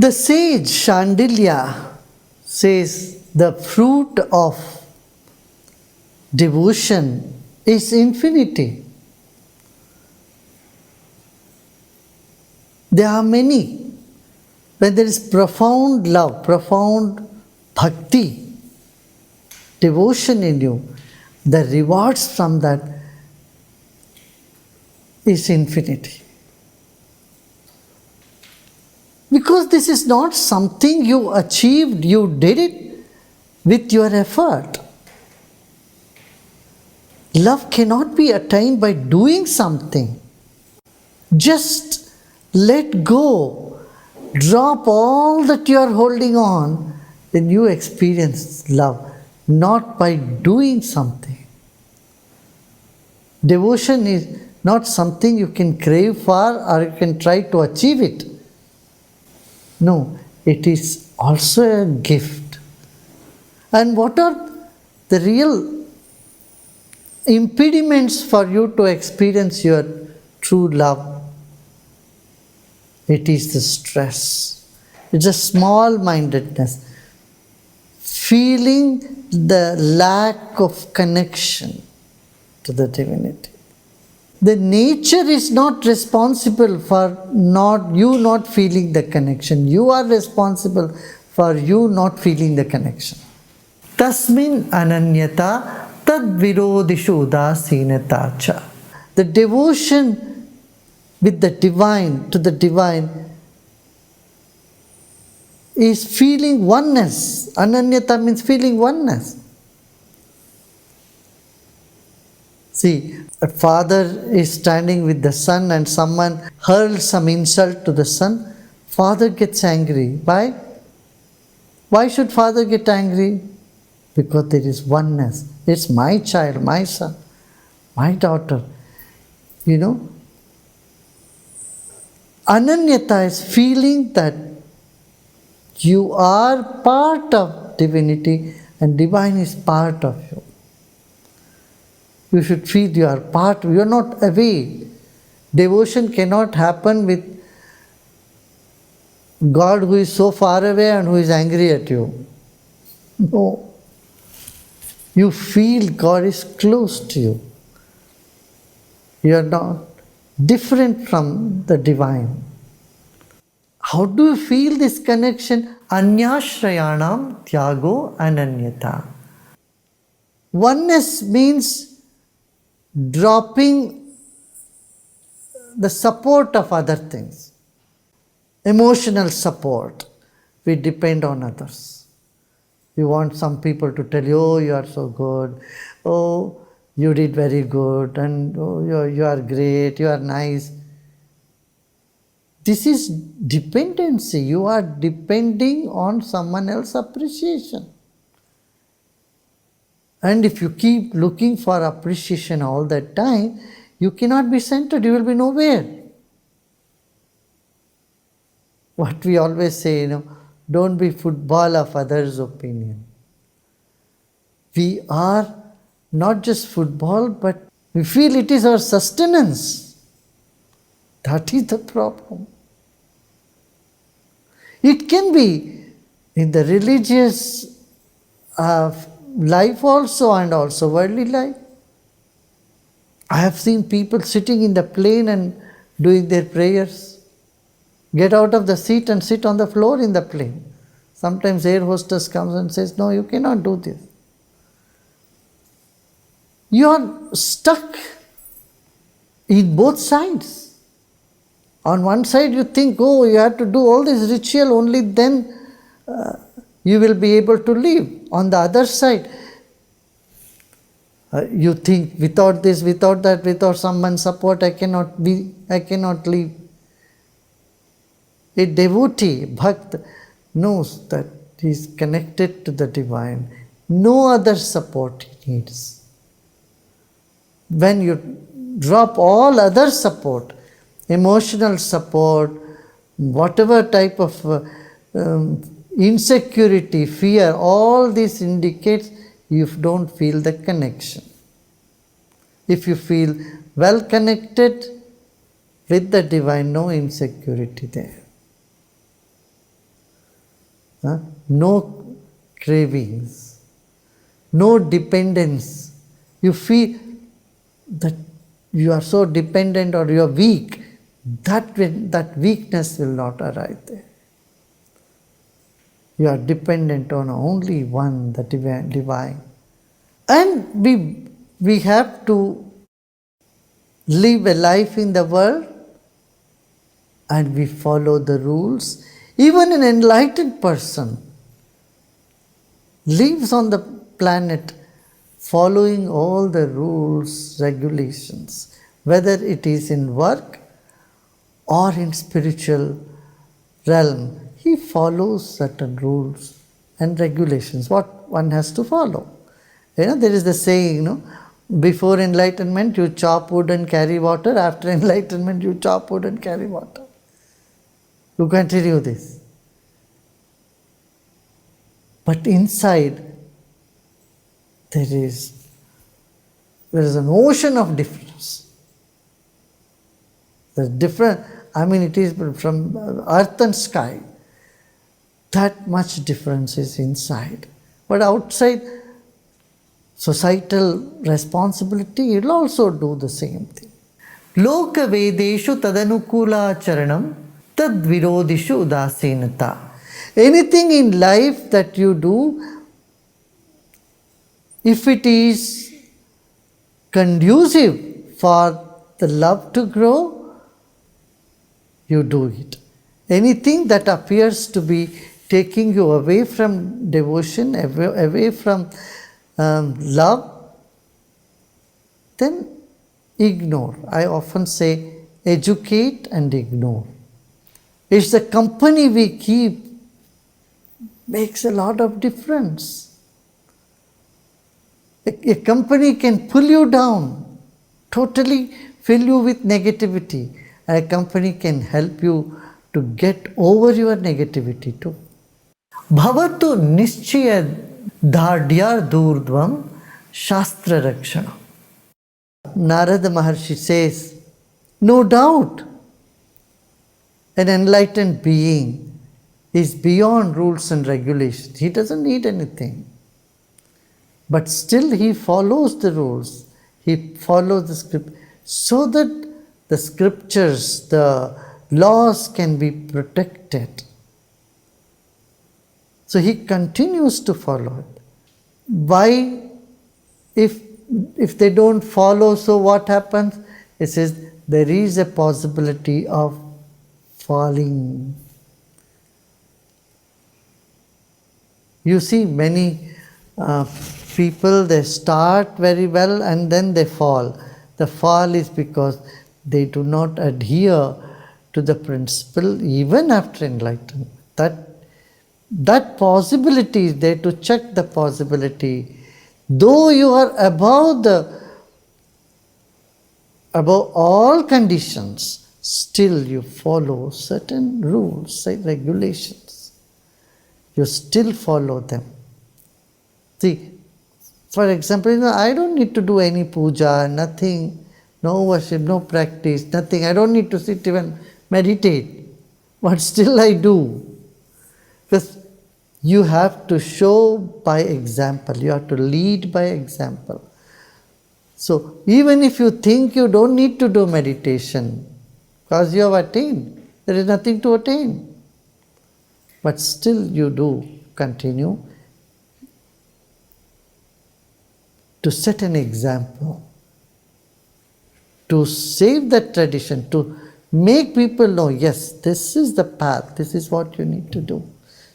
The sage Shandilya says the fruit of devotion is infinity. There are many. When there is profound love, profound bhakti, devotion in you, the rewards from that is infinity. Because this is not something you achieved, you did it with your effort. Love cannot be attained by doing something. Just let go, drop all that you are holding on, then you experience love, not by doing something. Devotion is not something you can crave for or you can try to achieve it. No, it is also a gift. And what are the real impediments for you to experience your true love? It is the stress. It's a small-mindedness. Feeling the lack of connection to the divinity. The nature is not responsible for you not feeling the connection. You are responsible for you not feeling the connection. Tasmin ananyata tad virodishu udasinata cha. The devotion with the divine, to the divine, is feeling oneness. Ananyata means feeling oneness. See, a father is standing with the son and someone hurls some insult to the son. Father gets angry. Why? Why should father get angry? Because there is oneness. It's my child, my son, my daughter. You know, Ananyata is feeling that you are part of divinity and divine is part of you. You should feel you are part, you are not away. Devotion cannot happen with God who is so far away and who is angry at you. No. You feel God is close to you. You are not different from the divine. How do you feel this connection? Anyashrayanam tyago ananyata. Oneness means dropping the support of other things. Emotional support. We depend on others. You want some people to tell you, oh, you are so good. Oh, you did very good. And oh, you are great. You are nice. This is dependency. You are depending on someone else's appreciation. And if you keep looking for appreciation all the time, you cannot be centered, you will be nowhere. What we always say, don't be football of others' opinion. We are not just football, but we feel it is our sustenance. That is the problem. It can be in the religious life also and also worldly life. I have seen people sitting in the plane and doing their prayers. Get out of the seat and sit on the floor in the plane. Sometimes air hostess comes and says, no, you cannot do this. You are stuck in both sides. On one side you think, oh, you have to do all this ritual, only then you will be able to live. On the other side, you think, without this, without that, without someone's support, I cannot live. A devotee, bhakt, knows that he is connected to the divine. No other support he needs. When you drop all other support, emotional support, whatever type of insecurity, fear, all this indicates you don't feel the connection. If you feel well connected with the divine, no insecurity there. no cravings, no dependence. You feel that you are so dependent or you are weak, that weakness will not arise there. You are dependent on only one, the divine. And we have to live a life in the world and we follow the rules. Even an enlightened person lives on the planet following all the rules, regulations, whether it is in work or in spiritual realm. He follows certain rules and regulations, what one has to follow. There is the saying, before enlightenment you chop wood and carry water, after enlightenment you chop wood and carry water. You continue this. But inside there is an ocean of difference. There's different, it is from earth and sky. That much difference is inside. But outside, societal responsibility, it will also do the same thing. Loka vedeshu tadanukula charanam tad virodishu udasinata. Anything in life that you do, if it is conducive for the love to grow, you do it. Anything that appears to be taking you away from devotion, away from love, then ignore. I often say educate and ignore. It's the company we keep makes a lot of difference. A company can pull you down, totally fill you with negativity. A company can help you to get over your negativity too. Bhavatu nischaya dhadyar durdvam shastra rakshana. Narada Maharshi says, no doubt, an enlightened being is beyond rules and regulations. He doesn't need anything. But still he follows the rules. He follows the script so that the scriptures, the laws can be protected. So he continues to follow it. Why? If they don't follow, so what happens? It says there is a possibility of falling. You see many people, they start very well and then they fall. The fall is because they do not adhere to the principle even after enlightenment. That possibility is there, to check the possibility. Though you are above all conditions, still you follow certain rules, regulations. You still follow them. See, for example, I don't need to do any puja, nothing, no worship, no practice, nothing. I don't need to sit even meditate. But still I do. Because you have to show by example. You have to lead by example. So even if you think you don't need to do meditation, because you have attained, there is nothing to attain. But still you do continue to set an example, to save that tradition, to make people know, yes, this is the path, this is what you need to do.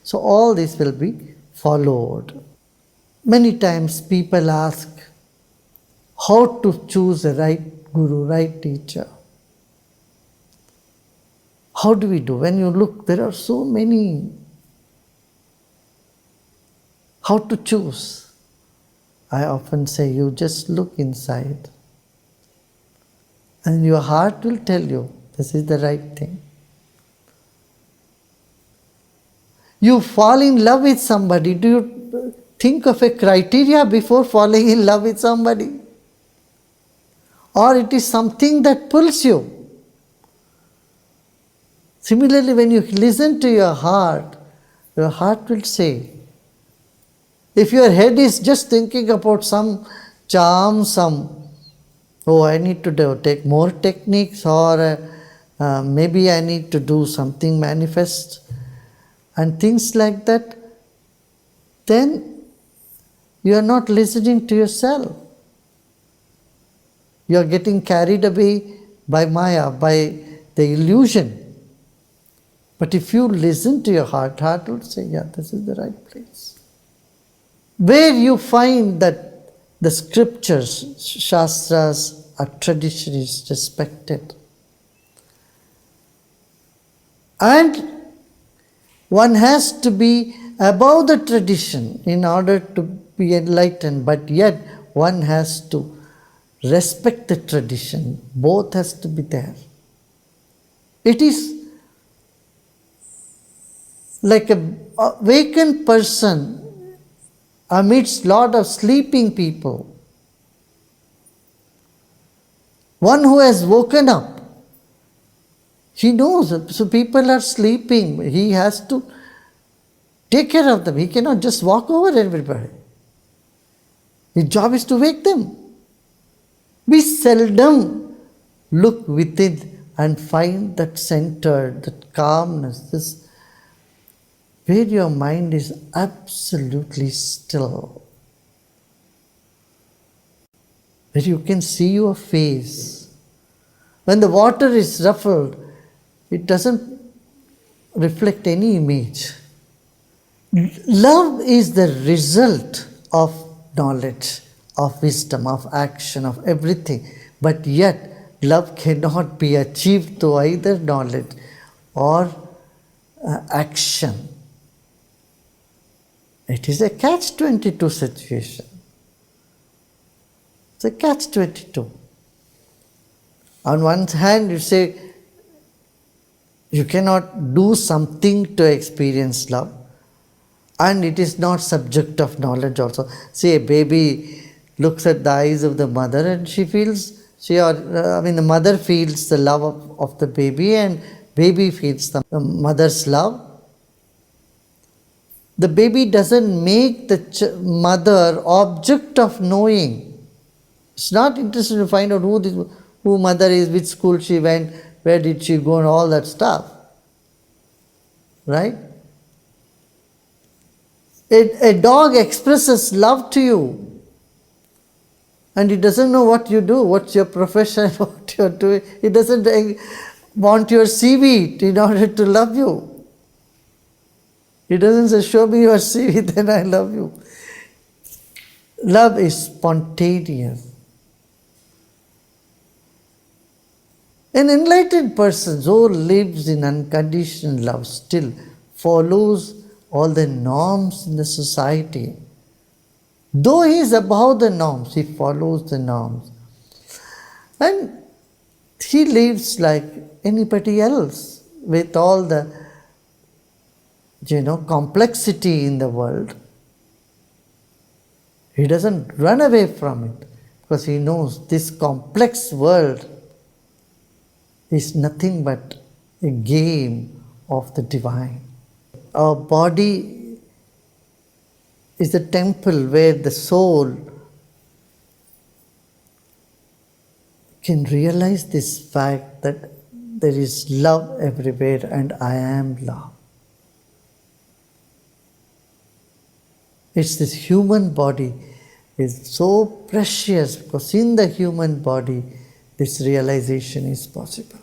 So all this will be followed. Many times people ask how to choose a right guru, right teacher. How do we do? When you look, there are so many. How to choose? I often say, you just look inside and your heart will tell you this is the right thing. You fall in love with somebody. Do you think of a criteria before falling in love with somebody? Or it is something that pulls you? Similarly, when you listen to your heart, Your heart will say. If your head is just thinking about some charm, I need to take more techniques, or maybe I need to do something manifest, and things like that, then you are not listening to yourself. You are getting carried away by Maya, by the illusion. But if you listen to your heart will say, yeah, this is the right place. Where you find that the scriptures, shastras, or tradition is respected. And one has to be above the tradition in order to be enlightened, but yet one has to respect the tradition. Both has to be there. It is like a awakened person amidst lot of sleeping people. One who has woken up, he knows, so people are sleeping, he has to take care of them. He cannot just walk over everybody. His job is to wake them. We seldom look within and find that center, that calmness, this where your mind is absolutely still, where you can see your face. When the water is ruffled, it doesn't reflect any image. Love is the result of knowledge, of wisdom, of action, of everything. But yet, love cannot be achieved through either knowledge or action. It is a catch-22 situation. It's a catch-22. On one hand, you say you cannot do something to experience love, and it is not subject of knowledge also. See, a baby looks at the eyes of the mother and she feels, the mother feels the love of the baby, and baby feels the mother's love. The baby doesn't make the mother object of knowing. It's not interested to find out who mother is, which school she went, where did she go, and all that stuff. Right? A dog expresses love to you, and it doesn't know what you do, what's your profession, what you're doing. It doesn't want your CV in order to love you. It doesn't say, show me your CV, then I love you. Love is spontaneous. An enlightened person who lives in unconditional love still follows all the norms in the society. Though he is above the norms, he follows the norms. And he lives like anybody else with all the complexity in the world. He doesn't run away from it because he knows this complex world is nothing but a game of the divine. Our body is the temple where the soul can realize this fact that there is love everywhere and I am love. It's this human body is so precious because in the human body this realization is possible.